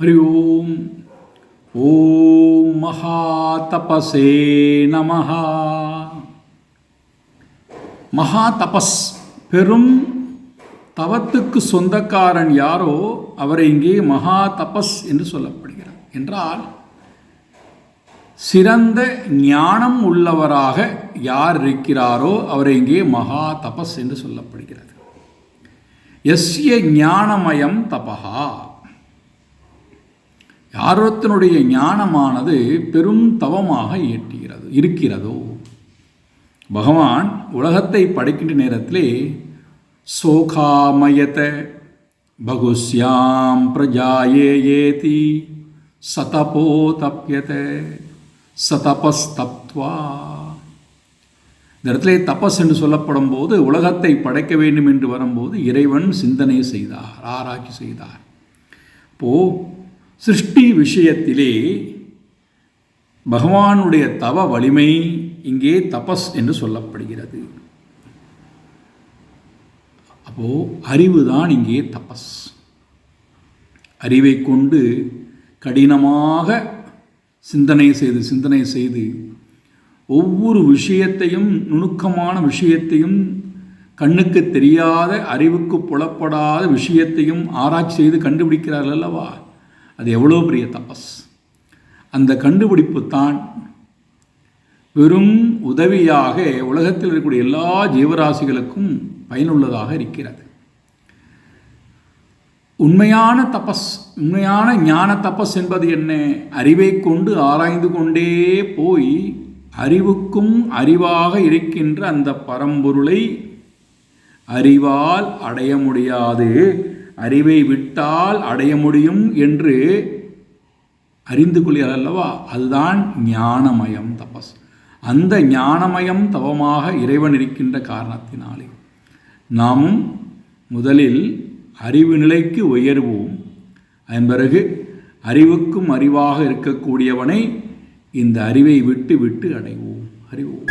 ஹரி ஓம். ஓம் மகாதபசே நமஹ. மகாதபஸ், பெரும் தவத்துக்கு சொந்தக்காரன் யாரோ அவரை இங்கே மகாதபஸ் என்று சொல்லப்படுகிறார். என்றால் சிறந்த ஞானம் உள்ளவராக யார் இருக்கிறாரோ அவரை இங்கே மகாதபஸ் என்று சொல்லப்படுகிறது. எஸ்ய ஞானமயம் தபஹா, யாரொருத்தனுடைய ஞானமானது பெரும் தவமாக இருக்கிறதோ. பகவான் உலகத்தை படைக்கின்ற நேரத்திலே சோகாமயத பகுஸ்யாம் பிரஜாயே ஏதி சதபோ தப்யத சதபஸ்தப்த்வா. இந்த இடத்துல தபஸ் என்று சொல்லப்படும் போது உலகத்தை படைக்க வேண்டும் என்று வரும்போது இறைவன் சிந்தனை செய்தார், ஆராய்ச்சி செய்தார். சிருஷ்டி விஷயத்திலே பகவானுடைய தவ வலிமை இங்கே தபஸ் என்று சொல்லப்படுகிறது. அறிவுதான் இங்கே தபஸ். அறிவை கொண்டு கடினமாக சிந்தனை செய்து ஒவ்வொரு விஷயத்தையும், நுணுக்கமான விஷயத்தையும், கண்ணுக்கு தெரியாத அறிவுக்கு புலப்படாத விஷயத்தையும் ஆராய்ச்சி செய்து கண்டுபிடிக்கிறார்கள் அல்லவா, அது எவ்வளோ பெரிய தபஸ். அந்த கண்டுபிடிப்பு தான் பெரும் உதவியாக உலகத்தில் இருக்கக்கூடிய எல்லா ஜீவராசிகளுக்கும் பயனுள்ளதாக இருக்கிறது. உண்மையான தபஸ், உண்மையான ஞான தபஸ் என்பது என்ன? அறிவை கொண்டு ஆராய்ந்து கொண்டே போய் அறிவுக்கும் அறிவாக இருக்கின்ற அந்த பரம்பொருளை அறிவால் அடைய முடியாது, அறிவை விட்டால் அடைய முடியும் என்று அறிந்து கொள்கிறார் அல்லவா, அதுதான் ஞானமயம் தபஸ். அந்த ஞானமயம் தவமாக இறைவன் இருக்கின்ற காரணத்தினாலே நாமும் முதலில் அறிவு நிலைக்கு உயர்வோம். அதன் பிறகு அறிவுக்கும் அறிவாக இருக்கக்கூடியவனை இந்த அறிவை விட்டு அடைவோம். அறிவோம்.